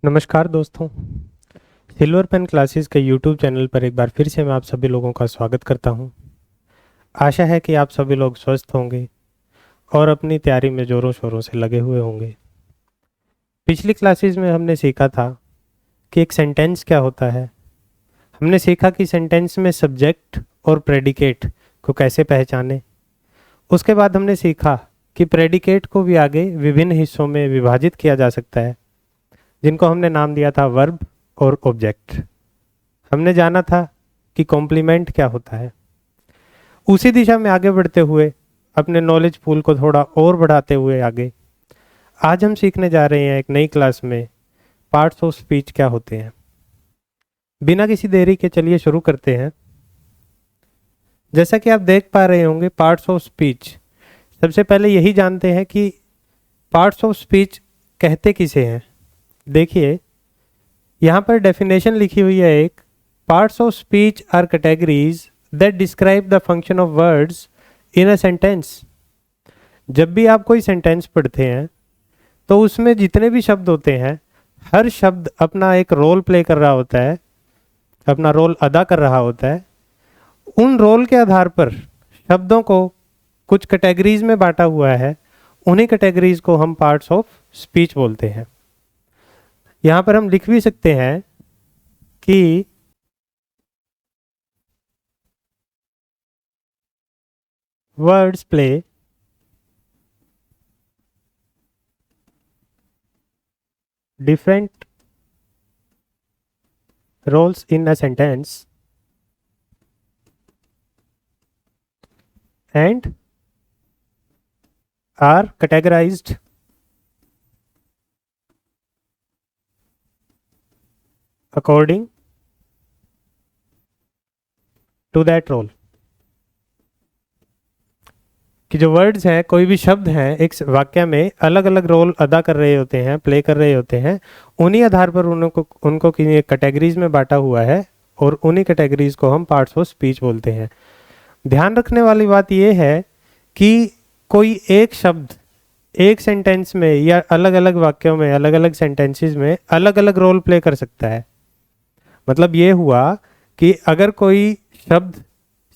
नमस्कार दोस्तों। Silver pen classes के यूट्यूब चैनल पर एक बार फिर से मैं आप सभी लोगों का स्वागत करता हूं। आशा है कि आप सभी लोग स्वस्थ होंगे और अपनी तैयारी में ज़ोरों शोरों से लगे हुए होंगे। पिछली क्लासेस में हमने सीखा था कि एक सेंटेंस क्या होता है। हमने सीखा कि सेंटेंस में सब्जेक्ट और प्रेडिकेट को कैसे पहचानें। उसके बाद हमने सीखा कि प्रेडिकेट को भी आगे विभिन्न हिस्सों में विभाजित किया जा सकता है, जिनको हमने नाम दिया था वर्ब और ऑब्जेक्ट। हमने जाना था कि कॉम्प्लीमेंट क्या होता है। उसी दिशा में आगे बढ़ते हुए अपने नॉलेज पूल को थोड़ा और बढ़ाते हुए आगे आज हम सीखने जा रहे हैं एक नई क्लास में पार्ट्स ऑफ स्पीच क्या होते हैं। बिना किसी देरी के चलिए शुरू करते हैं। जैसा कि आप देख पा रहे होंगे पार्ट्स ऑफ स्पीच, सबसे पहले यही जानते हैं कि पार्ट्स ऑफ स्पीच कहते किसे हैं। देखिए यहाँ पर डेफिनेशन लिखी हुई है एक, parts of speech are categories that describe the function of words in a sentence. जब भी आप कोई सेंटेंस पढ़ते हैं तो उसमें जितने भी शब्द होते हैं, हर शब्द अपना एक रोल प्ले कर रहा होता है, अपना रोल अदा कर रहा होता है। उन रोल के आधार पर शब्दों को कुछ कैटेगरीज में बांटा हुआ है, उन्हीं कैटेगरीज को हम पार्ट्स ऑफ स्पीच बोलते हैं। यहाँ पर हम लिख भी सकते हैं कि words play different roles in a sentence and are categorized according to that role। कि जो वर्ड्स हैं, कोई भी शब्द हैं एक वाक्य में अलग अलग रोल अदा कर रहे होते हैं, प्ले कर रहे होते हैं। उन्हीं आधार पर उनको किन्हीं कैटेगरीज में बांटा हुआ है और उन्हीं कैटेगरीज को हम पार्ट्स ऑफ स्पीच बोलते हैं। ध्यान रखने वाली बात यह है कि कोई एक शब्द एक सेंटेंस में या अलग अलग वाक्यों में, अलग अलग सेंटेंसेस में अलग अलग रोल प्ले कर सकता है। मतलब ये हुआ कि अगर कोई शब्द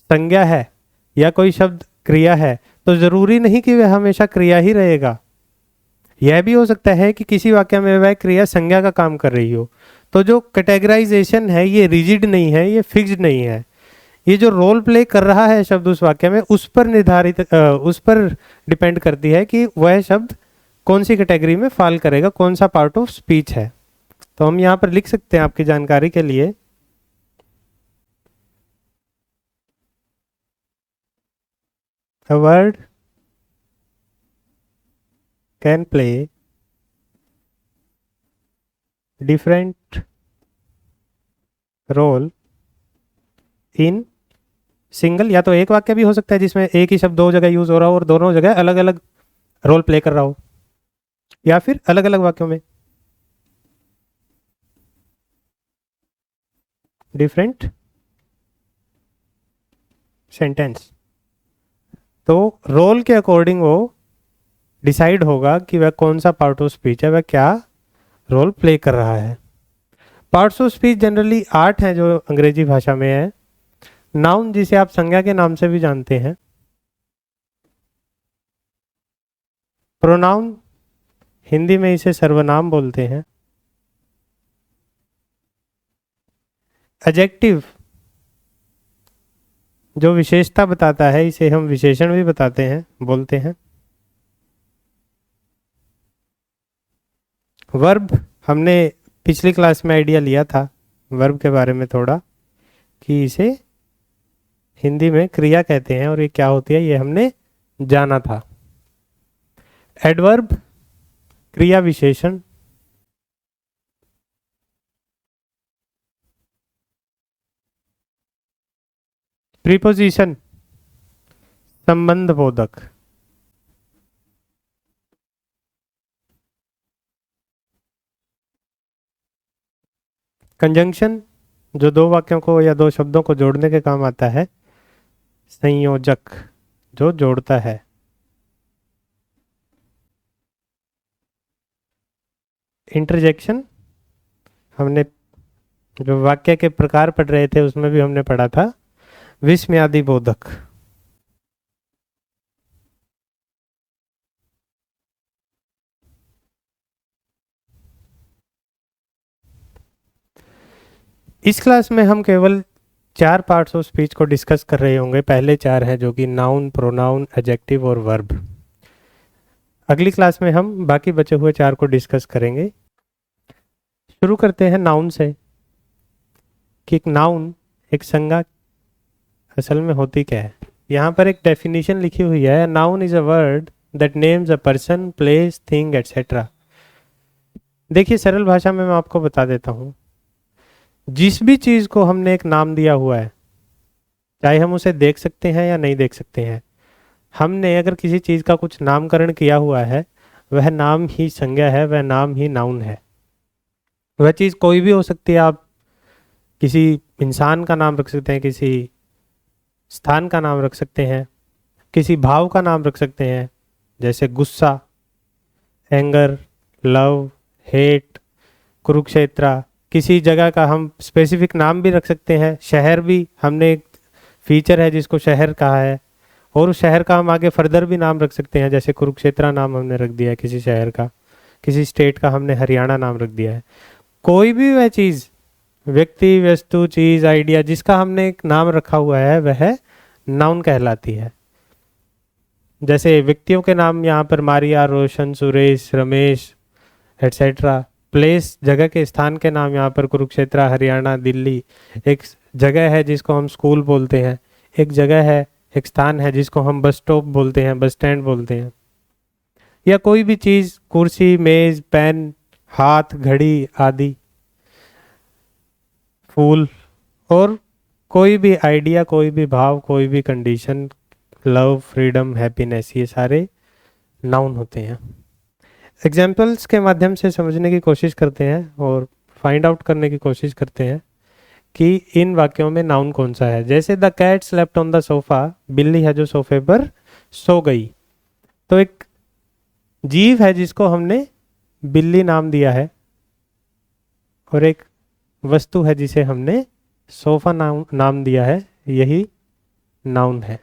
संज्ञा है या कोई शब्द क्रिया है तो जरूरी नहीं कि वह हमेशा क्रिया ही रहेगा। यह भी हो सकता है कि किसी वाक्य में वह क्रिया संज्ञा का काम कर रही हो। तो जो कैटेगराइजेशन है ये रिजिड नहीं है, ये फिक्स्ड नहीं है। ये जो रोल प्ले कर रहा है शब्द उस वाक्य में, उस पर उस पर डिपेंड करती है कि वह शब्द कौन सी कैटेगरी में फॉल करेगा, कौन सा पार्ट ऑफ स्पीच है। तो हम यहाँ पर लिख सकते हैं आपकी जानकारी के लिए, a word can play different role in single, या तो एक वाक्य भी हो सकता है जिसमें एक ही शब्द दो जगह यूज हो रहा हो और दोनों जगह अलग अलग रोल प्ले कर रहा हो, या फिर अलग अलग वाक्यों में डिफरेंट सेंटेंस। तो रोल के अकॉर्डिंग वो डिसाइड होगा कि वह कौन सा पार्ट ऑफ स्पीच है, वह क्या रोल प्ले कर रहा है। पार्ट्स ऑफ स्पीच जनरली 8 हैं जो अंग्रेजी भाषा में है। नाउन, जिसे आप संज्ञा के नाम से भी जानते हैं। प्रोनाउन, हिंदी में इसे सर्वनाम बोलते हैं। एडजेक्टिव, जो विशेषता बताता है, इसे हम विशेषण भी बताते हैं, बोलते हैं। वर्ब, हमने पिछली क्लास में आइडिया लिया था वर्ब के बारे में थोड़ा, कि इसे हिंदी में क्रिया कहते हैं और ये क्या होती है ये हमने जाना था। एडवर्ब, क्रिया विशेषण। प्रीपोजिशन, संबंध बोधक। कंजंक्शन, जो दो वाक्यों को या दो शब्दों को जोड़ने के काम आता है। संयोजक, जो जोड़ता है। इंटरजेक्शन, हमने जो वाक्य के प्रकार पढ़ रहे थे उसमें भी हमने पढ़ा था विस्मयादि बोधक। इस क्लास में हम केवल 4 पार्ट्स ऑफ स्पीच को डिस्कस कर रहे होंगे। पहले 4 हैं जो कि नाउन, प्रोनाउन, एडजेक्टिव और वर्ब। अगली क्लास में हम बाकी बचे हुए 4 को डिस्कस करेंगे। शुरू करते हैं नाउन से कि एक नाउन, एक संज्ञा असल में होती क्या है। यहाँ पर एक डेफिनेशन लिखी हुई है, noun is a word that names a person, place, thing etcetera. देखिए सरल भाषा में मैं आपको बता देता हूँ, जिस भी चीज़ को हमने एक नाम दिया हुआ है, चाहे हम उसे देख सकते हैं या नहीं देख सकते हैं, हमने अगर किसी चीज़ का कुछ नामकरण किया हुआ है, वह नाम ही संज्ञा है, वह नाम ही नाउन है। वह चीज़ कोई भी हो सकती है। आप किसी इंसान का नाम रख सकते हैं, किसी स्थान का नाम रख सकते हैं, किसी भाव का नाम रख सकते हैं, जैसे गुस्सा, एंगर, लव, हेट, कुरुक्षेत्र। किसी जगह का हम स्पेसिफिक नाम भी रख सकते हैं। शहर भी हमने एक फीचर है जिसको शहर कहा है, और उस शहर का हम आगे फर्दर भी नाम रख सकते हैं, जैसे कुरुक्षेत्र नाम हमने रख दिया है किसी शहर का। किसी स्टेट का हमने हरियाणा नाम रख दिया है। कोई भी वह चीज़, व्यक्ति, वस्तु, चीज़, आइडिया, जिसका हमने एक नाम रखा हुआ है वह नाउन कहलाती है। जैसे व्यक्तियों के नाम यहाँ पर मारिया, रोशन, सुरेश, रमेश एटसेट्रा। प्लेस, जगह के स्थान के नाम यहाँ पर कुरुक्षेत्र, हरियाणा, दिल्ली। एक जगह है जिसको हम स्कूल बोलते हैं, एक जगह है, एक स्थान है जिसको हम बस स्टॉप बोलते हैं, बस स्टैंड बोलते हैं। या कोई भी चीज़, कुर्सी, मेज, पेन, हाथ, घड़ी आदि, फूल, और कोई भी आइडिया, कोई भी भाव, कोई भी कंडीशन, लव, फ्रीडम, हैप्पीनेस, ये सारे नाउन होते हैं। एग्जाम्पल्स के माध्यम से समझने की कोशिश करते हैं और फाइंड आउट करने की कोशिश करते हैं कि इन वाक्यों में नाउन कौन सा है। जैसे the cat slept on the sofa, बिल्ली है जो सोफे पर सो गई। तो एक जीव है जिसको हमने बिल्ली नाम दिया है, और एक वस्तु है जिसे हमने सोफा नाम दिया है, यही नाउन है।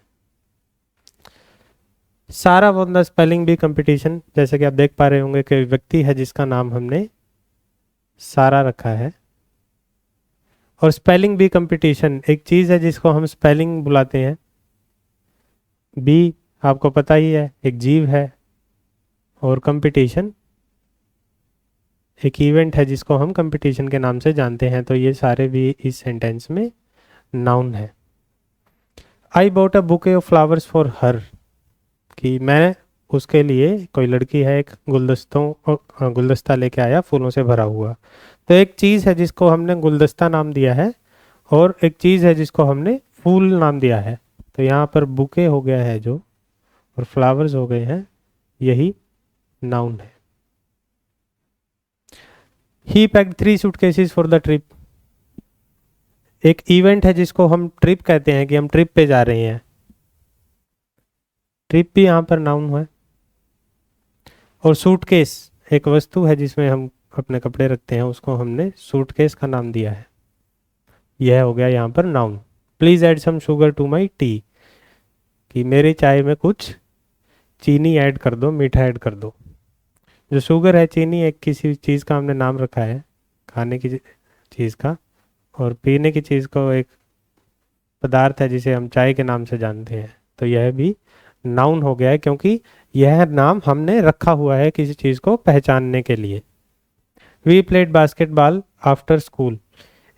Sara won the spelling bee competition, जैसे कि आप देख पा रहे होंगे कि व्यक्ति है जिसका नाम हमने सारा रखा है। और स्पेलिंग बी कंपटीशन एक चीज़ है जिसको हम स्पेलिंग बुलाते हैं। बी आपको पता ही है, एक जीव है, और कंपटीशन एक इवेंट है जिसको हम कंपटीशन के नाम से जानते हैं। तो ये सारे भी इस सेंटेंस में नाउन है। I bought a bouquet of flowers for her, कि मैं उसके लिए, कोई लड़की है, एक गुलदस्ता लेके आया फूलों से भरा हुआ। तो एक चीज़ है जिसको हमने गुलदस्ता नाम दिया है, और एक चीज़ है जिसको हमने फूल नाम दिया है। तो यहाँ पर बुके हो गया है जो, और फ्लावर्स हो गए हैं, यही नाउन है। He packed 3 suitcases for the trip, एक इवेंट है जिसको हम ट्रिप कहते हैं, कि हम ट्रिप पे जा रहे हैं। ट्रिप भी यहाँ पर नाउन है। और सूटकेस एक वस्तु है जिसमें हम अपने कपड़े रखते हैं, उसको हमने सूटकेस का नाम दिया है, यह हो गया यहाँ पर noun. Please add some sugar to my tea, कि मेरी चाय में कुछ चीनी ऐड कर दो, मीठा ऐड कर दो। जो शुगर है, चीनी, एक किसी चीज़ का हमने नाम रखा है, खाने की चीज़ का, और पीने की चीज़ को एक पदार्थ है जिसे हम चाय के नाम से जानते हैं। तो यह भी नाउन हो गया है, क्योंकि यह नाम हमने रखा हुआ है किसी चीज़ को पहचानने के लिए। We played basketball after school,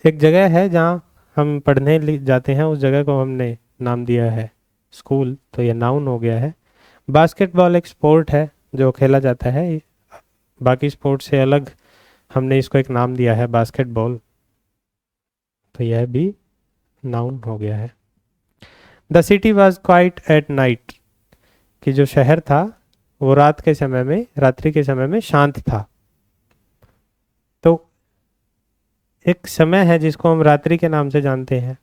एक जगह है जहाँ हम पढ़ने जाते हैं, उस जगह को हमने नाम दिया है स्कूल, तो यह नाउन हो गया है। बास्केटबॉल एक स्पोर्ट है जो खेला जाता है, बाकी स्पोर्ट से अलग हमने इसको एक नाम दिया है, बास्केटबॉल, तो यह भी नाउन हो गया है। The city was quite at night, कि जो शहर था वो रात के समय में, रात्रि के समय में शांत था। तो एक समय है जिसको हम रात्रि के नाम से जानते हैं,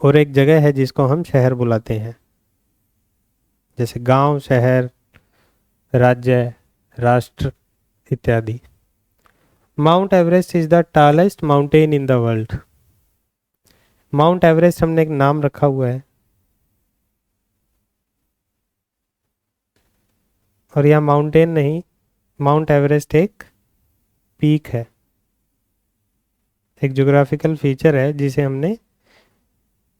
और एक जगह है जिसको हम शहर बुलाते हैं, जैसे गांव, शहर, राज्य, राष्ट्र इत्यादि। Mount Everest is the tallest mountain in the world. Mount Everest हमने एक नाम रखा हुआ है और यह माउंटेन नहीं, माउंट एवरेस्ट एक पीक है, एक ज्योग्राफिकल फीचर है जिसे हमने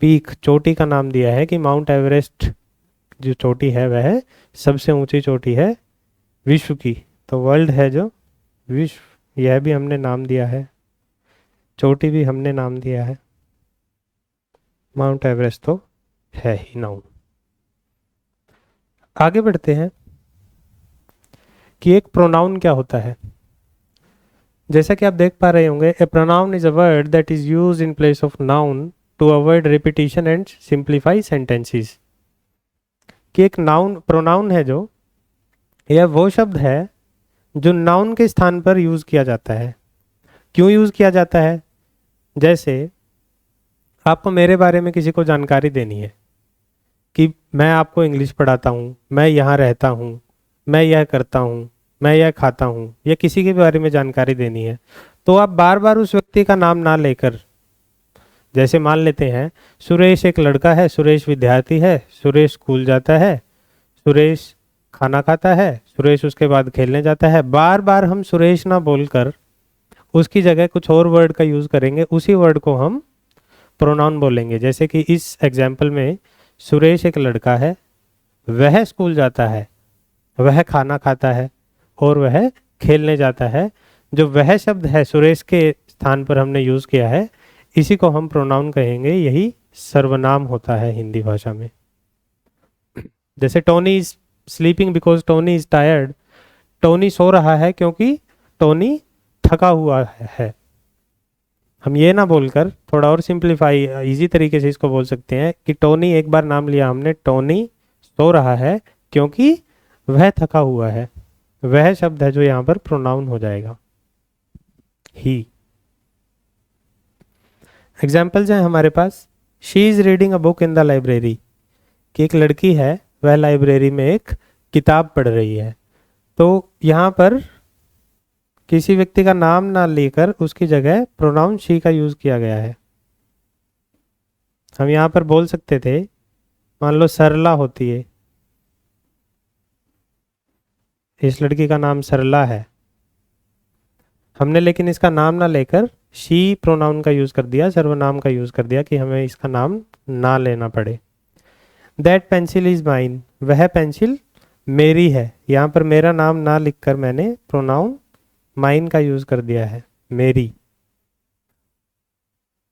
पीक, चोटी का नाम दिया है कि माउंट एवरेस्ट जो चोटी है वह सबसे ऊंची चोटी है विश्व की। तो वर्ल्ड है जो विश्व, यह भी हमने नाम दिया है, चोटी भी हमने नाम दिया है, माउंट एवरेस्ट तो है ही नाउन। आगे बढ़ते हैं कि एक प्रोनाउन क्या होता है। जैसा कि आप देख पा रहे होंगे, a pronoun is a word that is used in place of noun to avoid repetition and simplify sentences. कि एक नाउन, प्रोनाउन है जो, यह वो शब्द है जो नाउन के स्थान पर यूज किया जाता है। क्यों यूज किया जाता है? जैसे आपको मेरे बारे में किसी को जानकारी देनी है कि मैं आपको इंग्लिश पढ़ाता हूँ, मैं यहाँ रहता हूँ, मैं यह करता हूँ, मैं यह खाता हूँ, या किसी के बारे में जानकारी देनी है, तो आप बार बार उस व्यक्ति का नाम ना लेकर, जैसे मान लेते हैं सुरेश एक लड़का है, सुरेश विद्यार्थी है, सुरेश स्कूल जाता है, सुरेश खाना खाता है, सुरेश उसके बाद खेलने जाता है, बार बार हम सुरेश ना बोलकर उसकी जगह कुछ और वर्ड का यूज़ करेंगे, उसी वर्ड को हम प्रोनाउन बोलेंगे। जैसे कि इस एग्जाम्पल में सुरेश एक लड़का है, वह स्कूल जाता है, वह खाना खाता है और वह खेलने जाता है। जो वह शब्द है सुरेश के स्थान पर हमने यूज़ किया है, इसी को हम प्रोनाउन कहेंगे, यही सर्वनाम होता है हिंदी भाषा में। जैसे Tony is sleeping because Tony is tired, Tony सो रहा है क्योंकि टोनी थका हुआ है। हम ये ना बोलकर थोड़ा और सिंप्लीफाई इजी तरीके से इसको बोल सकते हैं कि टोनी, एक बार नाम लिया हमने, टोनी सो रहा है क्योंकि वह थका हुआ है। वह शब्द है जो यहाँ पर प्रोनाउन हो जाएगा, ही। एग्जाम्पल्स हैं हमारे पास, she is reading a book in the library, कि एक लड़की है वह लाइब्रेरी में एक किताब पढ़ रही है। तो यहाँ पर किसी व्यक्ति का नाम ना लेकर उसकी जगह प्रोनाउन शी का यूज किया गया है। हम यहाँ पर बोल सकते थे, मान लो सरला होती है, इस लड़की का नाम सरला है, हमने लेकिन इसका नाम ना लेकर शी प्रोनाउन का यूज कर दिया, सर्वनाम का यूज कर दिया कि हमें इसका नाम ना लेना पड़े। दैट पेंसिल इज माइन, वह पेंसिल मेरी है, यहाँ पर मेरा नाम ना लिखकर मैंने प्रोनाउन माइन का यूज कर दिया है, मेरी।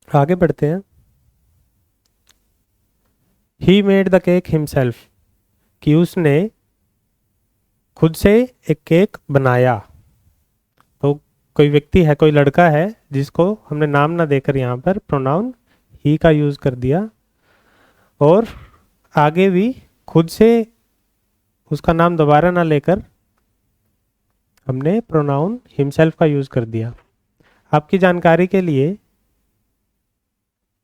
आगे बढ़ते हैं, he made the cake himself, कि उसने खुद से एक केक बनाया। तो कोई व्यक्ति है, कोई लड़का है जिसको हमने नाम ना देकर यहाँ पर प्रोनाउन ही का यूज कर दिया, और आगे भी खुद से उसका नाम दोबारा ना लेकर हमने प्रोनाउन हिमसेल्फ का यूज कर दिया। आपकी जानकारी के लिए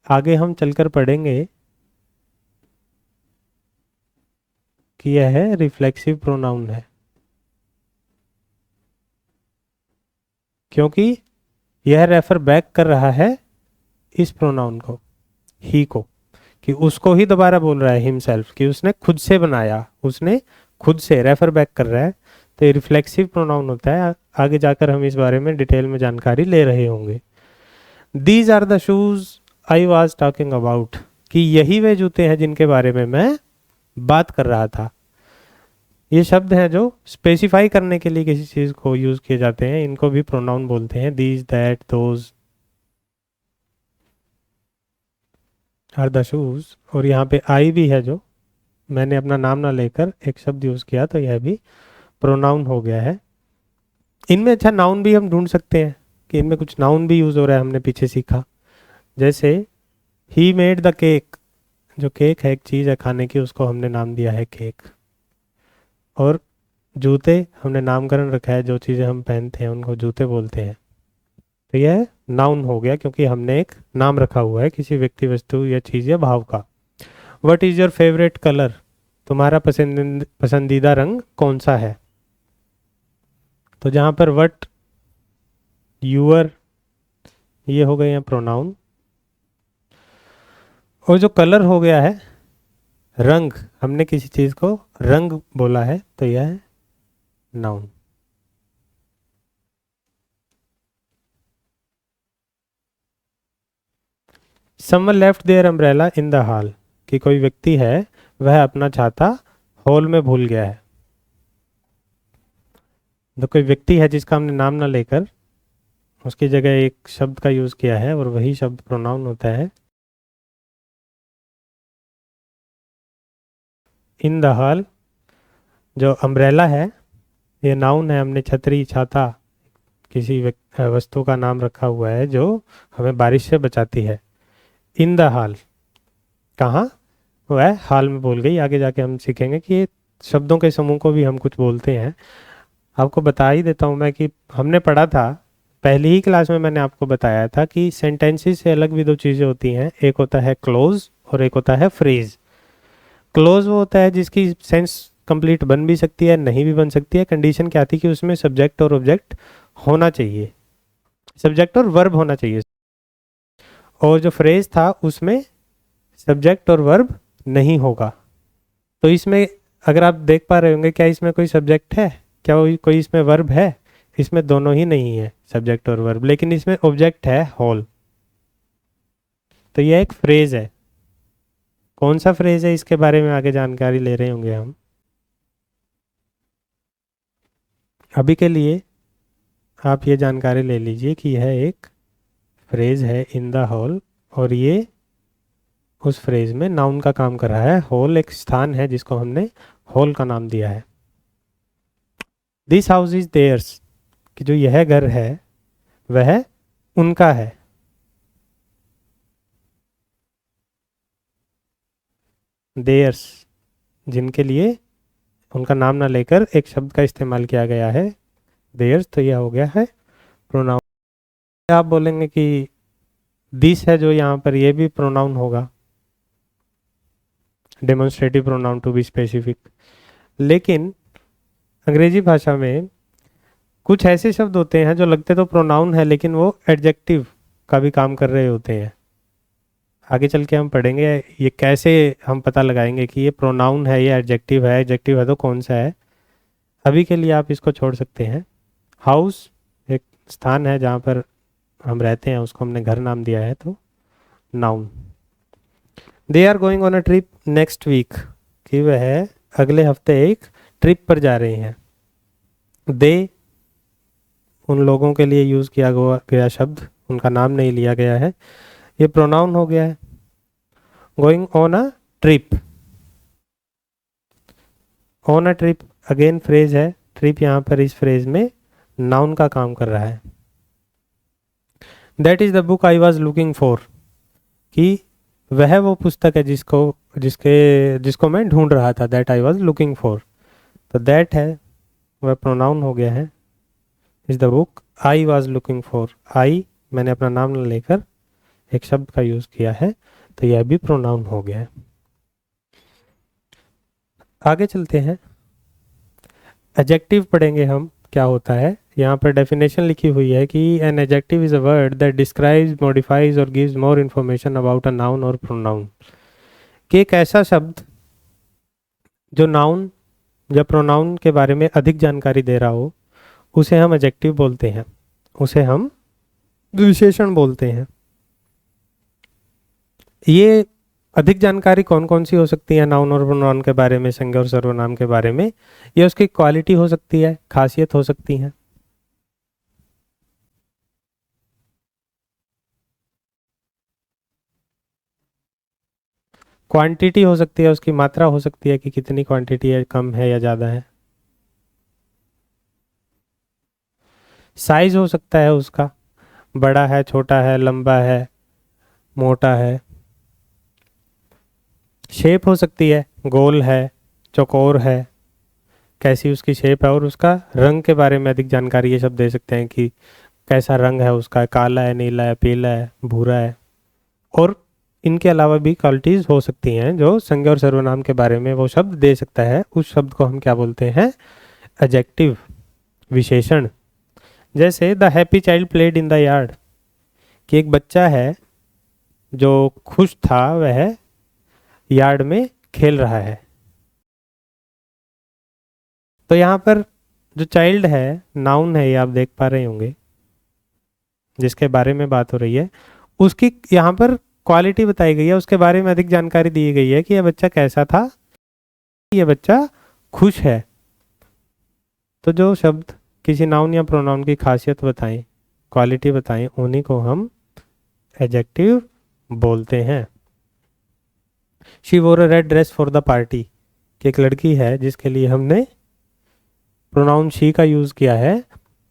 आगे हम चलकर पढ़ेंगे कि यह है रिफ्लेक्सिव प्रोनाउन है, क्योंकि यह रेफर बैक कर रहा है इस प्रोनाउन को, ही को, कि उसको ही दोबारा बोल रहा है हिमसेल्फ, कि उसने खुद से बनाया, उसने खुद से, रेफर बैक कर रहा है। तो ये रिफ्लेक्सिव प्रोनाउन होता है। आगे जाकर हम इस बारे में डिटेल में जानकारी ले रहे होंगे। These are the shoes I was talking about, कि यही वे जूते हैं जिनके बारे में मैं बात कर रहा था। ये शब्द हैं जो स्पेसिफाई करने के लिए किसी चीज़ को यूज किए जाते हैं, इनको भी प्रोनाउन बोलते हैं। These, that, those are the shoes. और यहाँ पे आई भी है, जो मैंने अपना नाम ना लेकर एक शब्द यूज किया, तो यह भी प्रोनाउन हो गया है। इनमें अच्छा नाउन भी हम ढूंढ सकते हैं कि इनमें कुछ नाउन भी यूज हो रहा है, हमने पीछे सीखा। जैसे ही मेड द केक, जो केक है, एक चीज़ है खाने की, उसको हमने नाम दिया है केक। और जूते हमने नामकरण रखा है, जो चीज़ें हम पहनते हैं उनको जूते बोलते हैं। तो यह नाउन हो गया क्योंकि हमने एक नाम रखा हुआ है किसी व्यक्ति, वस्तु या चीज़ या भाव का। What is your favourite colour, तुम्हारा पसंदीदा रंग कौन सा है। तो जहाँ पर वट यूअर, ये हो गए हैं प्रोनाउन। और जो कलर हो गया है रंग, हमने किसी चीज को रंग बोला है तो यह है noun. Someone left there umbrella in the hall, कि कोई व्यक्ति है वह अपना छाता हॉल में भूल गया है। तो कोई व्यक्ति है जिसका हमने नाम ना लेकर उसकी जगह एक शब्द का यूज किया है और वही शब्द प्रोनाउन होता है। इन द हॉल, जो अम्ब्रेला है ये नाउन है, हमने छतरी छाता किसी वस्तु का नाम रखा हुआ है जो हमें बारिश से बचाती है। इन द हॉल कहाँ, वह हाल में बोल गई। आगे जाके हम सीखेंगे कि ये शब्दों के समूह को भी हम कुछ बोलते हैं। आपको बता ही देता हूँ मैं कि हमने पढ़ा था पहली ही क्लास में, मैंने आपको बताया था कि सेंटेंसेस से अलग भी दो चीज़ें होती हैं, एक होता है क्लोज और एक होता है फ्रेज। क्लोज वो होता है जिसकी सेंस कंप्लीट बन भी सकती है नहीं भी बन सकती है। कंडीशन क्या थी कि उसमें सब्जेक्ट और ऑब्जेक्ट होना चाहिए, सब्जेक्ट और वर्ब होना चाहिए। और जो फ्रेज था उसमें सब्जेक्ट और वर्ब नहीं होगा। तो इसमें अगर आप देख पा रहे होंगे क्या इसमें कोई सब्जेक्ट है, क्या कोई इसमें वर्ब है? इसमें दोनों ही नहीं है, सब्जेक्ट और वर्ब, लेकिन इसमें ऑब्जेक्ट है होल। तो यह एक फ्रेज है। कौन सा फ्रेज है इसके बारे में आगे जानकारी ले रहे होंगे हम। अभी के लिए आप ये जानकारी ले लीजिए कि यह एक फ्रेज है इन द हॉल, और ये उस फ्रेज में नाउन का काम कर रहा है। हॉल एक स्थान है जिसको हमने हॉल का नाम दिया है। दिस हाउस इज देयर्स, कि जो यह घर है वह उनका है। देयर्स, जिनके लिए उनका नाम ना लेकर एक शब्द का इस्तेमाल किया गया है देयर्स, तो यह हो गया है प्रोनाउन। आप बोलेंगे कि दिस है जो यहाँ पर, यह भी प्रोनाउन होगा, demonstrative pronoun to be specific. लेकिन अंग्रेजी भाषा में कुछ ऐसे शब्द होते हैं जो लगते तो प्रोनाउन है लेकिन वो एडजेक्टिव का भी काम कर रहे होते हैं। आगे चल के हम पढ़ेंगे ये कैसे हम पता लगाएंगे कि ये प्रोनाउन है, ये एडजेक्टिव है, एडजेक्टिव है तो कौन सा है। अभी के लिए आप इसको छोड़ सकते हैं। हाउस एक स्थान है जहाँ पर हम रहते हैं, उसको हमने घर नाम दिया है, तो noun. They are going on a trip next week, कि वह अगले हफ्ते एक ट्रिप पर जा रहे हैं। दे उन लोगों के लिए यूज़ किया गया शब्द, उनका नाम नहीं लिया गया है, ये प्रोनाउन हो गया है। Going on a trip, on a trip again phrase है, ट्रिप यहाँ पर इस फ्रेज में नाउन का काम कर रहा है। That is the book I was looking for, कि वह वो पुस्तक है जिसको मैं ढूंढ रहा था। That I was looking for, तो दैट है वह प्रोनाउन हो गया है। Is the book I was looking for, I मैंने अपना नाम न लेकर एक शब्द का यूज किया है, तो यह भी प्रोनाउन हो गया है। आगे चलते हैं, एडजेक्टिव पढ़ेंगे हम क्या होता है। यहाँ पर डेफिनेशन लिखी हुई है कि an adjective is a word that describes, modifies और gives more information about a noun और प्रोनाउन, कि एक ऐसा शब्द जो नाउन या प्रोनाउन के बारे में अधिक जानकारी दे रहा हो उसे हम एडजेक्टिव बोलते हैं, उसे हम विशेषण बोलते हैं। ये अधिक जानकारी कौन कौन सी हो सकती है नाउन और प्रोनाउन के बारे में, संज्ञा और सर्वनाम के बारे में? ये उसकी क्वालिटी हो सकती है, खासियत हो सकती है। क्वांटिटी हो सकती है, उसकी मात्रा हो सकती है कि कितनी क्वांटिटी है, कम है या ज़्यादा है। साइज हो सकता है उसका, बड़ा है, छोटा है, लंबा है, मोटा है। शेप हो सकती है, गोल है, चौकोर है, कैसी उसकी शेप है। और उसका रंग के बारे में अधिक जानकारी ये सब दे सकते हैं कि कैसा रंग है उसका, काला है, नीला है, पीला है, भूरा है। और इनके अलावा भी क्वालिटीज़ हो सकती हैं जो संज्ञा और सर्वनाम के बारे में वो शब्द दे सकता है। उस शब्द को हम क्या बोलते हैं? एडजेक्टिव, विशेषण। जैसे the happy child played in the yard, कि एक बच्चा है जो खुश था, वह यार्ड में खेल रहा है। तो यहाँ पर जो चाइल्ड है नाउन है, ये आप देख पा रहे होंगे, जिसके बारे में बात हो रही है, उसकी यहाँ पर क्वालिटी बताई गई है, उसके बारे में अधिक जानकारी दी गई है कि यह बच्चा कैसा था, यह बच्चा खुश है। तो जो शब्द किसी नाउन या प्रोनाउन की खासियत बताएं, क्वालिटी बताएं, उन्हीं को हम एडजेक्टिव बोलते हैं। शी वोर अ red dress for the party, कि एक लड़की है जिसके लिए हमने प्रोनाउन शी का यूज़ किया है,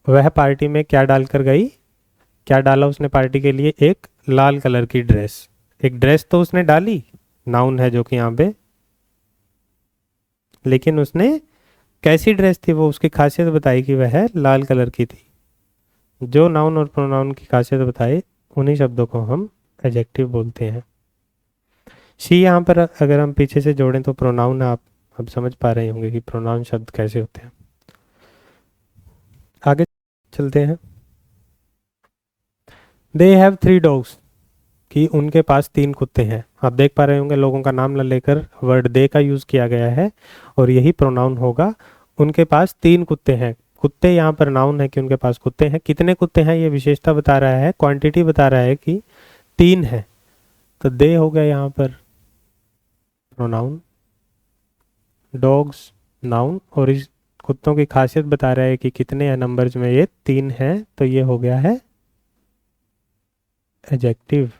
वह पार्टी में क्या डालकर गई, क्या डाला उसने पार्टी के लिए, एक लाल कलर की ड्रेस। एक ड्रेस तो उसने डाली, नाउन है जो कि यहाँ पे, लेकिन उसने कैसी ड्रेस थी, वो उसकी खासियत बताई कि वह लाल कलर की थी। जो नाउन और प्रोनाउन की खासियत बताए, उन्हीं शब्दों को हम एडजेक्टिव बोलते हैं। शी यहाँ पर अगर हम पीछे से जोड़ें तो प्रोनाउन, आप अब समझ पा रहे होंगे कि प्रोनाउन शब्द कैसे होते हैं। आगे चलते हैं। दे हैव 3 डॉग्स, कि उनके पास 3 कुत्ते हैं। आप देख पा रहे होंगे लोगों का नाम न लेकर वर्ड दे का यूज़ किया गया है, और यही प्रोनाउन होगा। उनके पास 3 कुत्ते हैं। कुत्ते यहाँ पर नाउन है कि उनके पास कुत्ते हैं। कितने कुत्ते हैं ये विशेषता बता रहा है, क्वांटिटी बता रहा है कि 3 है। तो दे हो गया यहाँ पर प्रोनाउन, डॉग्स नाउन, और इस कुत्तों की खासियत बता रहा है कि कितने हैं नंबर्स में, ये 3 है, तो ये हो गया है adjective.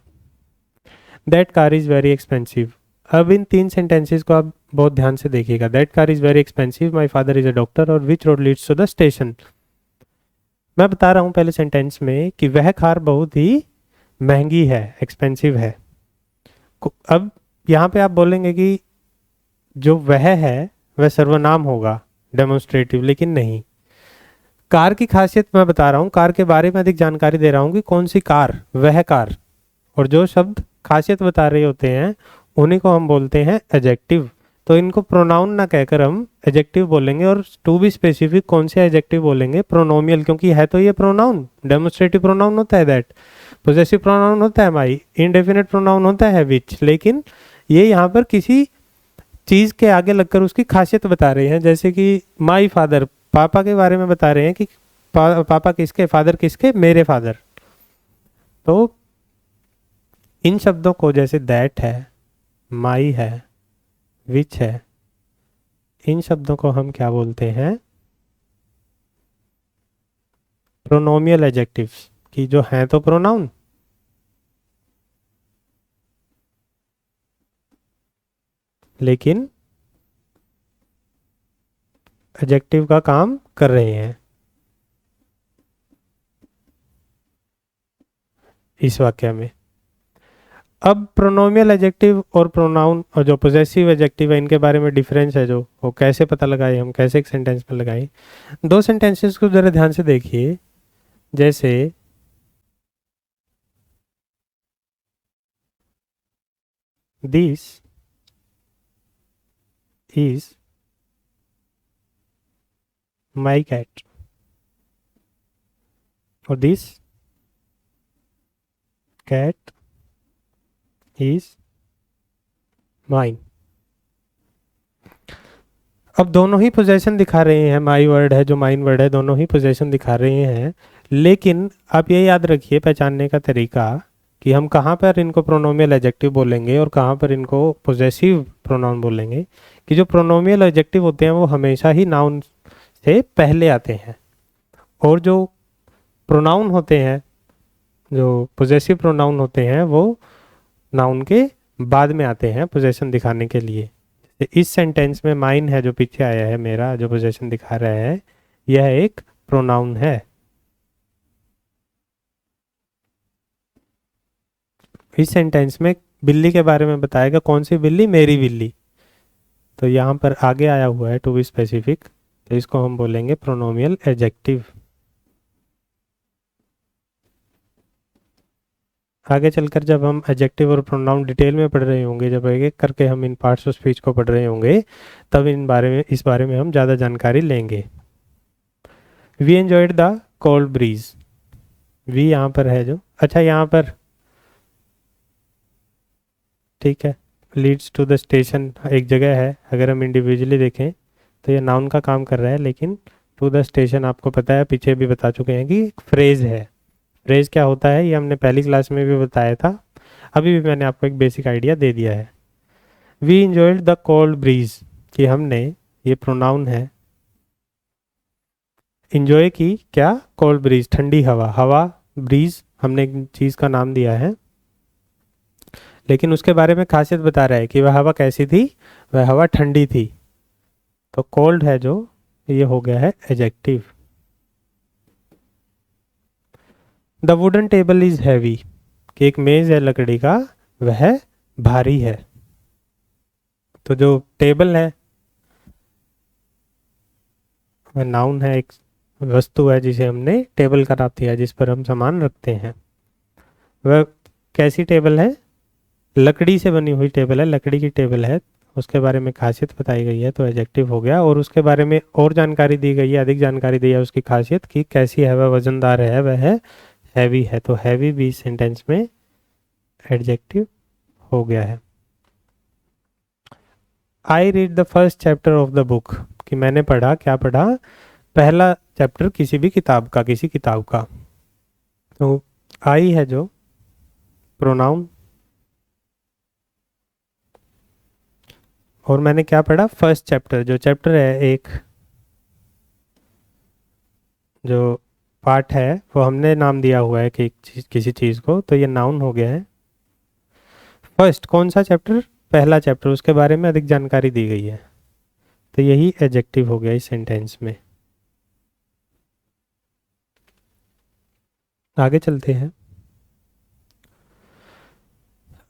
That car is very expensive. अब इन 3 सेंटेंसेस को आप बहुत ध्यान से देखिएगा। That car is very expensive, my father is a doctor, और which road leads to the station. मैं बता रहा हूँ पहले सेंटेंस में कि वह कार बहुत ही महंगी है, एक्सपेंसिव है। अब यहाँ पे आप बोलेंगे कि जो वह है वह सर्वनाम होगा, डेमोन्स्ट्रेटिव, लेकिन नहीं। कार की खासियत मैं बता रहा हूँ, कार के बारे में अधिक जानकारी दे रहा हूँ कि कौन सी कार, वह कार। और जो शब्द खासियत बता रहे होते हैं उन्हीं को हम बोलते हैं एडजेक्टिव। तो इनको प्रोनाउन ना कहकर हम एडजेक्टिव बोलेंगे। और टू बी स्पेसिफिक कौन से एडजेक्टिव बोलेंगे, प्रोनोमियल, क्योंकि है तो ये प्रोनाउन। डेमोन्स्ट्रेटिव प्रोनाउन होता है दैट, पोजेसिव प्रोनाउन होता है माई, इंडेफिनिट प्रोनाउन होता है विच, लेकिन ये यहाँ पर किसी चीज़ के आगे लगकर उसकी खासियत बता रहे हैं। जैसे कि माई फादर, पापा के बारे में बता रहे हैं कि पापा किसके, फादर किसके, मेरे फादर। तो इन शब्दों को, जैसे दैट है, माई है, विच है, इन शब्दों को हम क्या बोलते हैं, प्रोनोमियल एडजेक्टिव्स, कि जो हैं तो प्रोनाउन, लेकिन एडजेक्टिव का काम कर रहे हैं इस वाक्य में। अब प्रोनोमियल एडजेक्टिव और प्रोनाउन और जो पोजेसिव एडजेक्टिव है, इनके बारे में डिफरेंस है जो, वो कैसे पता लगाए हम, कैसे एक सेंटेंस में लगाएं। 2 सेंटेंसेस को जरा ध्यान से देखिए। जैसे दिस इज माई कैट, और दिस कैट इज माइन। अब दोनों ही पोजेशन दिखा रहे हैं, माई वर्ड है जो माइन वर्ड है, दोनों ही पोजेशन दिखा रहे हैं। लेकिन आप ये याद रखिए, पहचानने का तरीका, कि हम कहाँ पर इनको प्रोनोमियल एडजेक्टिव बोलेंगे और कहाँ पर इनको पोजेसिव प्रोनाउन बोलेंगे। कि जो प्रोनोमियल एडजेक्टिव होते हैं वो हमेशा ही नाउन से पहले आते हैं, और जो प्रोनाउन होते हैं, जो पोजेसिव प्रोनाउन होते हैं, वो नाउन के बाद में आते हैं पोजेशन दिखाने के लिए। इस सेंटेंस में माइन है जो पीछे आया है, मेरा जो पोजेशन दिखा रहा है, यह एक प्रोनाउन है। इस सेंटेंस में बिल्ली के बारे में बताएगा, कौन सी बिल्ली, मेरी बिल्ली। तो यहाँ पर आगे आया हुआ है टू बी स्पेसिफिक, तो इसको हम बोलेंगे प्रोनोमियल एडजेक्टिव। आगे चलकर जब हम एडजेक्टिव और प्रोनाउन डिटेल में पढ़ रहे होंगे, जब एक एक करके हम इन पार्ट्स ऑफ स्पीच को पढ़ रहे होंगे, तब इस बारे में हम ज़्यादा जानकारी लेंगे। We enjoyed the cold breeze, we यहाँ पर है जो, अच्छा यहाँ पर ठीक है, लीड्स टू द स्टेशन एक जगह है, अगर हम इंडिविजुअली देखें तो ये नाउन का काम कर रहा है, लेकिन टू द स्टेशन आपको पता है, पीछे भी बता चुके हैं कि एक फ्रेज है। फ्रेज क्या होता है ये हमने पहली क्लास में भी बताया था, अभी भी मैंने आपको एक बेसिक आइडिया दे दिया है। We enjoyed the cold breeze, कि हमने, ये प्रोनाउन है, इंजॉय की क्या, कोल्ड ब्रीज ठंडी हवा, हवा ब्रीज हमने एक चीज़ का नाम दिया है, लेकिन उसके बारे में खासियत बता रहा है कि वह हवा कैसी थी, वह हवा ठंडी थी। तो कोल्ड है जो, ये हो गया है adjective. The wooden table is heavy, कि एक मेज है लकड़ी का, वह भारी है। तो जो टेबल है वह नाउन है, एक वस्तु है जिसे हमने टेबल करार दिया, जिस पर हम सामान रखते हैं। वह कैसी टेबल है, लकड़ी से बनी हुई टेबल है, लकड़ी की टेबल है, उसके बारे में खासियत बताई गई है, तो एडजेक्टिव हो गया। और उसके बारे में और जानकारी दी गई है, अधिक जानकारी दी है उसकी खासियत की कैसी है, वह वजनदार है, वह है हैवी है, तो हैवी भी सेंटेंस में एडजेक्टिव हो गया है। I read the first chapter of the book, कि मैंने पढ़ा, क्या पढ़ा, पहला चैप्टर किसी भी किताब का, किसी किताब का। तो आई है जो प्रोनाउन, और मैंने क्या पढ़ा, फर्स्ट चैप्टर, जो चैप्टर है, एक जो पार्ट है वो हमने नाम दिया हुआ है कि किसी चीज़ को, तो ये नाउन हो गया है। फर्स्ट कौन सा चैप्टर, पहला चैप्टर, उसके बारे में अधिक जानकारी दी गई है, तो यही एडजेक्टिव हो गया इस सेंटेंस में। आगे चलते हैं।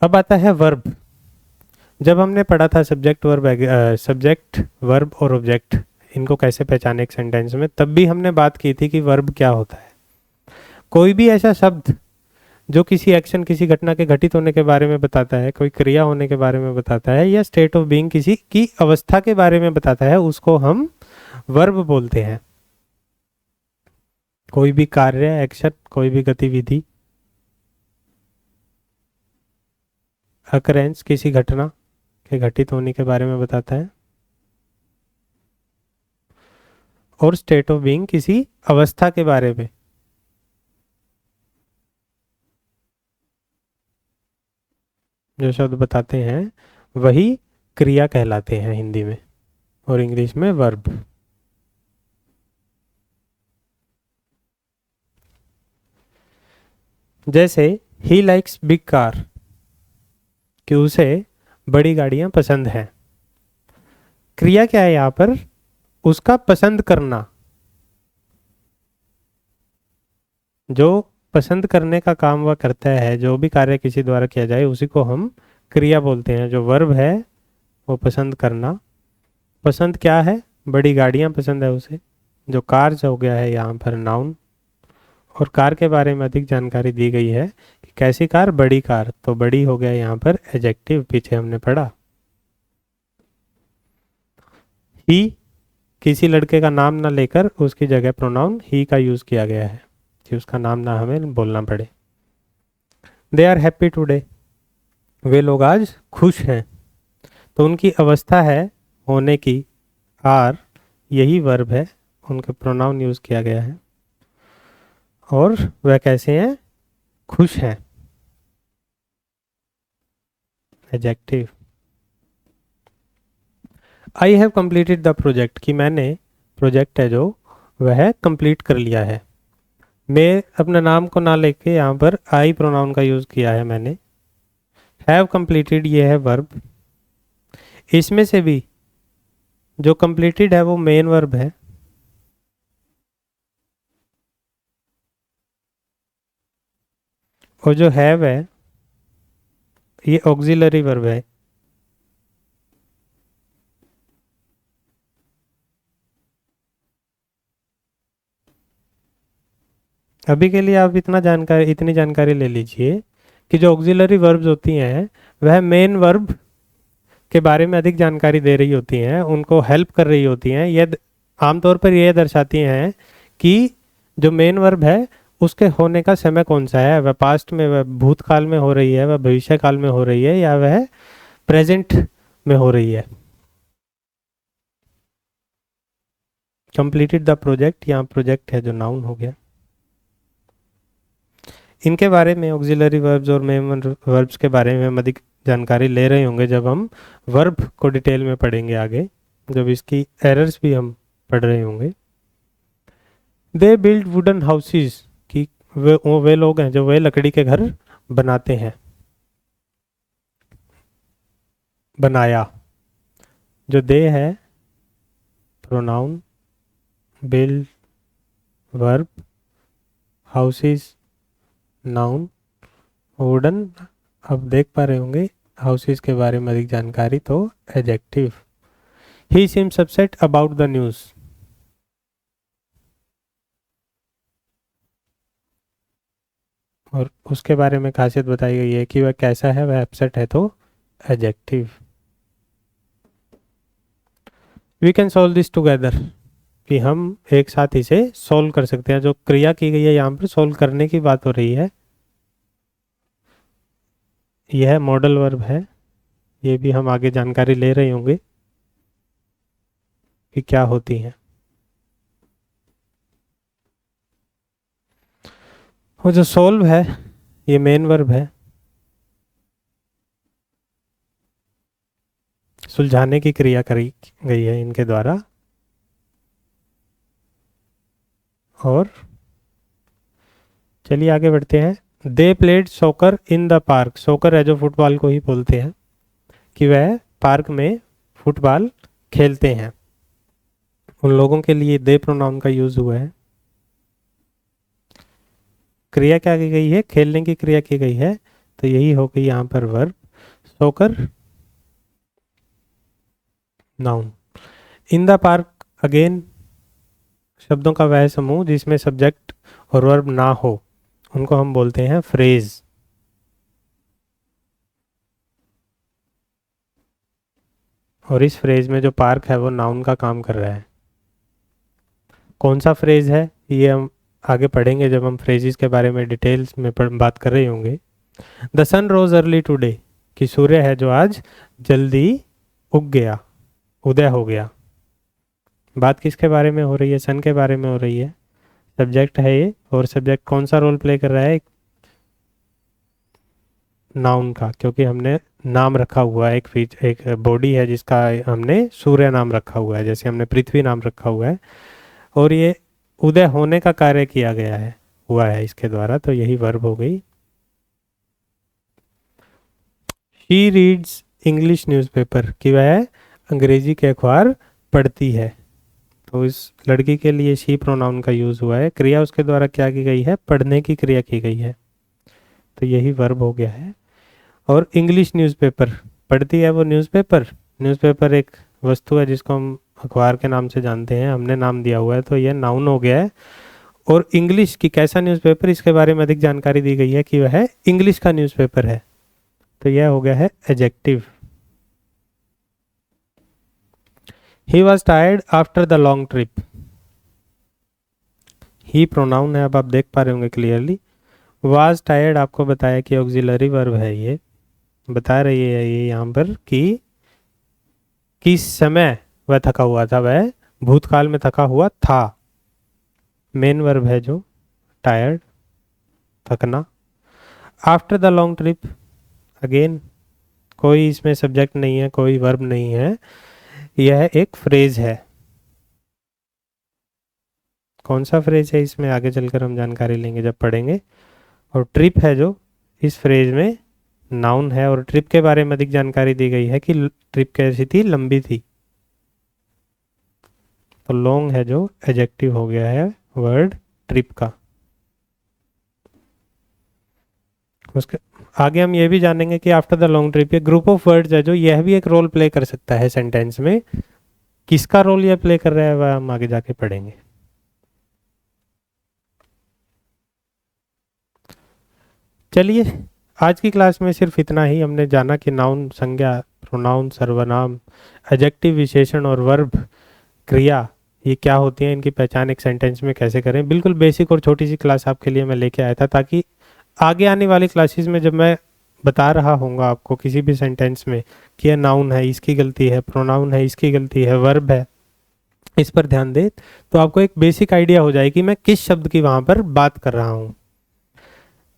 अब आता है वर्ब। जब हमने पढ़ा था सब्जेक्ट वर्ब और ऑब्जेक्ट, इनको कैसे पहचाने एक सेंटेंस में, तब भी हमने बात की थी कि वर्ब क्या होता है। कोई भी ऐसा शब्द जो किसी एक्शन, किसी घटना के घटित होने के बारे में बताता है, कोई क्रिया होने के बारे में बताता है, या स्टेट ऑफ बीइंग, किसी की अवस्था के बारे में बताता है, उसको हम वर्ब बोलते हैं। कोई भी कार्य, एक्शन, कोई भी गतिविधि, अकरेंस, किसी घटना के घटित होने के बारे में बताता है, और स्टेट ऑफ बीइंग, किसी अवस्था के बारे में। जो शब्द बताते हैं वही क्रिया कहलाते हैं हिंदी में, और इंग्लिश में वर्ब। जैसे ही लाइक्स बिग कार, कि उसे बड़ी गाड़ियां पसंद हैं। क्रिया क्या है यहाँ पर, उसका पसंद करना। जो पसंद करने का काम वह करता है, जो भी कार्य किसी द्वारा किया जाए, उसी को हम क्रिया बोलते हैं। जो वर्ब है वो पसंद करना। पसंद क्या है, बड़ी गाड़ियां पसंद है उसे, जो कार हो गया है यहाँ पर नाउन। और कार के बारे में अधिक जानकारी दी गई है कि कैसी कार, बड़ी कार, तो बड़ी हो गया यहाँ पर एडजेक्टिव, पीछे हमने पढ़ा। ही, किसी लड़के का नाम ना लेकर उसकी जगह प्रोनाउन ही का यूज किया गया है कि उसका नाम ना हमें बोलना पड़े। दे आर हैप्पी टुडे, वे लोग आज खुश हैं, तो उनकी अवस्था है होने की, आर यही वर्ब है, उनके प्रोनाउन यूज किया गया है। और वह कैसे हैं, खुश हैं, adjective. I have completed the project, कि मैंने प्रोजेक्ट है जो वह कंप्लीट कर लिया है। मैं अपने नाम को ना लेके यहाँ पर आई प्रोनाउन का यूज किया है मैंने। हैव कंप्लीटेड ये है वर्ब। इसमें से भी जो कंप्लीटेड है वो मेन वर्ब है, और जो हैव है ये ऑक्सिलरी वर्ब है। अभी के लिए आप इतनी जानकारी ले लीजिए कि जो ऑक्सिलरी वर्ब्स होती हैं वह मेन वर्ब के बारे में अधिक जानकारी दे रही होती हैं, उनको हेल्प कर रही होती हैं। यह आमतौर पर यह दर्शाती हैं कि जो मेन वर्ब है उसके होने का समय कौन सा है, वह पास्ट में, वह भूतकाल में हो रही है, वह भविष्य काल में हो रही है, या वह प्रेजेंट में हो रही है। कंप्लीटेड द प्रोजेक्ट, यहाँ प्रोजेक्ट है जो नाउन हो गया। इनके बारे में ऑक्सिलरी वर्ब्स और मेन वर्ब्स के बारे में हम अधिक जानकारी ले रहे होंगे जब हम वर्ब को डिटेल में पढ़ेंगे आगे, जब इसकी एरर्स भी हम पढ़ रहे होंगे। दे बिल्ड वुडन हाउसेस, कि वे लोग हैं जो वे लकड़ी के घर बनाते हैं। बनाया, जो दे है pronoun, build verb, houses noun, wooden अब देख पा रहे होंगे हाउसेस के बारे में अधिक जानकारी तो adjective. He seems upset about the news, और उसके बारे में खासियत बताई गई है कि वह कैसा है, वह अपसेट है तो adjective. We can solve this together, कि हम एक साथ इसे सॉल्व कर सकते हैं। जो क्रिया की गई है यहाँ पर सॉल्व करने की बात हो रही है, यह मॉडल वर्ब है। ये भी हम आगे जानकारी ले रहे होंगे कि क्या होती है। और जो सॉल्व है ये मेन वर्ब है, सुलझाने की क्रिया करी गई है इनके द्वारा। और चलिए आगे बढ़ते हैं। They played soccer in the park, soccer है जो फुटबॉल को ही बोलते हैं, कि वह पार्क में फुटबॉल खेलते हैं। उन लोगों के लिए दे प्रोनाउन का यूज हुआ है। क्रिया क्या की गई है, खेलने की क्रिया की गई है, तो यही हो गई यहाँ पर verb. Soccer noun. In the park again, शब्दों का वह समूह जिसमें सब्जेक्ट और वर्ब ना हो उनको हम बोलते हैं फ्रेज। और इस फ्रेज में जो पार्क है वो नाउन का काम कर रहा है। कौन सा फ्रेज है ये हम आगे पढ़ेंगे जब हम फ्रेजेस के बारे में डिटेल्स में बात कर रहे होंगे। The sun rose early today, कि सूर्य है जो आज जल्दी उग गया, उदय हो गया। बात किसके बारे में हो रही है, सन के बारे में हो रही है। सब्जेक्ट है ये, और सब्जेक्ट कौन सा रोल प्ले कर रहा है, नाउन का, क्योंकि हमने नाम रखा हुआ है, एक बॉडी है जिसका हमने सूर्य नाम रखा हुआ है, जैसे हमने पृथ्वी नाम रखा हुआ है, और ये उदय होने का कार्य किया गया है, हुआ है इसके द्वारा, तो यही वर्ब हो गई। शी रीड्स इंग्लिश न्यूज़पेपर, कि वह अंग्रेजी के अखबार पढ़ती है। तो इस लड़की के लिए शी प्रोनाउन का यूज हुआ है। क्रिया उसके द्वारा क्या की गई है, पढ़ने की क्रिया की गई है, तो यही वर्ब हो गया है। और इंग्लिश न्यूज़पेपर, पढ़ती है वो न्यूज़पेपर। न्यूज़पेपर एक वस्तु है जिसको हम अखबार के नाम से जानते हैं, हमने नाम दिया हुआ है, तो यह नाउन हो गया है। और इंग्लिश की कैसा न्यूज़पेपर, इसके बारे में अधिक जानकारी दी गई है कि वह इंग्लिश का न्यूज़पेपर है, तो यह हो गया है adjective. He was tired after the long trip, he pronoun है, अब आप देख पा रहे होंगे क्लियरली। वाज टायर्ड आपको बताया कि ऑक्सिलरी वर्ब है, ये बता रही है ये यहाँ पर कि किस समय वह थका हुआ था, वह भूतकाल में थका हुआ था। मेन वर्ब है जो टायर्ड, थकना। After the long trip, again कोई इसमें सब्जेक्ट नहीं है, कोई वर्ब नहीं है, यह एक फ्रेज है। कौन सा फ्रेज है इसमें आगे चलकर हम जानकारी लेंगे जब पढ़ेंगे। और ट्रिप है जो इस फ्रेज में नाउन है, और ट्रिप के बारे में अधिक जानकारी दी गई है कि ट्रिप कैसी थी, लंबी थी, तो लॉन्ग है जो एडजेक्टिव हो गया है वर्ड ट्रिप का। उसके आगे हम ये भी जानेंगे कि आफ्टर द लॉन्ग ट्रिप ये ग्रुप ऑफ वर्ड्स है जो यह भी एक रोल प्ले कर सकता है सेंटेंस में। किसका रोल यह प्ले कर रहा है वह हम आगे जाके पढ़ेंगे। चलिए आज की क्लास में सिर्फ इतना ही। हमने जाना कि नाउन संज्ञा, प्रोनाउन सर्वनाम, एडजेक्टिव विशेषण और वर्ब क्रिया ये क्या होती हैं, इनकी पहचान एक सेंटेंस में कैसे करें। बिल्कुल बेसिक और छोटी सी क्लास आपके लिए मैं लेके आया था, ताकि आगे आने वाली क्लासेस में जब मैं बता रहा हूँगा आपको किसी भी सेंटेंस में कि यह नाउन है इसकी गलती है, प्रोनाउन है इसकी गलती है, वर्ब है इस पर ध्यान दे, तो आपको एक बेसिक आइडिया हो जाए कि मैं किस शब्द की वहाँ पर बात कर रहा हूँ।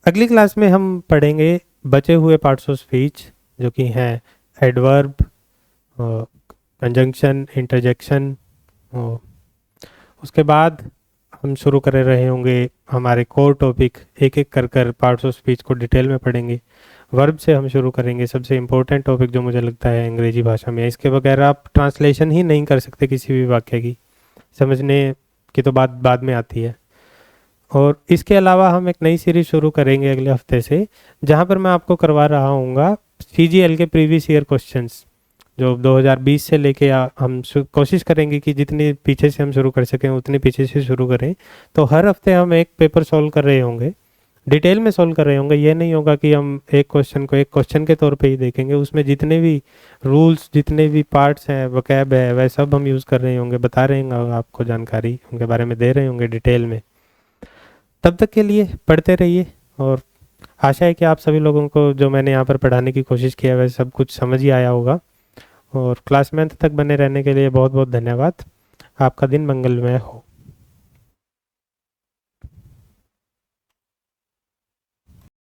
अगली क्लास में हम पढ़ेंगे बचे हुए पार्ट्स ऑफ स्पीच, जो कि हैं एडवर्ब, कंजंक्शन, इंटरजेक्शन। उसके बाद हम शुरू कर रहे होंगे हमारे कोर टॉपिक, एक एक कर कर पार्ट्स ऑफ स्पीच को डिटेल में पढ़ेंगे। वर्ब से हम शुरू करेंगे, सबसे इम्पोर्टेंट टॉपिक जो मुझे लगता है अंग्रेजी भाषा में, इसके बगैर आप ट्रांसलेशन ही नहीं कर सकते किसी भी वाक्य की, समझने की तो बात बाद में आती है। और इसके अलावा हम एक नई सीरीज शुरू करेंगे अगले हफ्ते से, जहाँ पर मैं आपको करवा रहा हूँ CGL के प्रीवियस ईयर क्वेश्चंस, जो 2020 से लेके हम कोशिश करेंगे कि जितनी पीछे से हम शुरू कर सकें उतनी पीछे से शुरू करें। तो हर हफ्ते हम एक पेपर सॉल्व कर रहे होंगे, डिटेल में सॉल्व कर रहे होंगे। ये नहीं होगा कि हम एक क्वेश्चन को एक क्वेश्चन के तौर पे ही देखेंगे, उसमें जितने भी रूल्स, जितने भी पार्ट्स हैं, वोकैब है, वह सब हम यूज़ कर रहे होंगे, बता रहे होंगे आपको, जानकारी उनके बारे में दे रहे होंगे डिटेल में। तब तक के लिए पढ़ते रहिए, और आशा है कि आप सभी लोगों को जो मैंने यहाँ पर पढ़ाने की कोशिश किया वह सब कुछ समझ ही आया होगा। और क्लास में अंत तक बने रहने के लिए बहुत बहुत धन्यवाद। आपका दिन मंगलमय हो।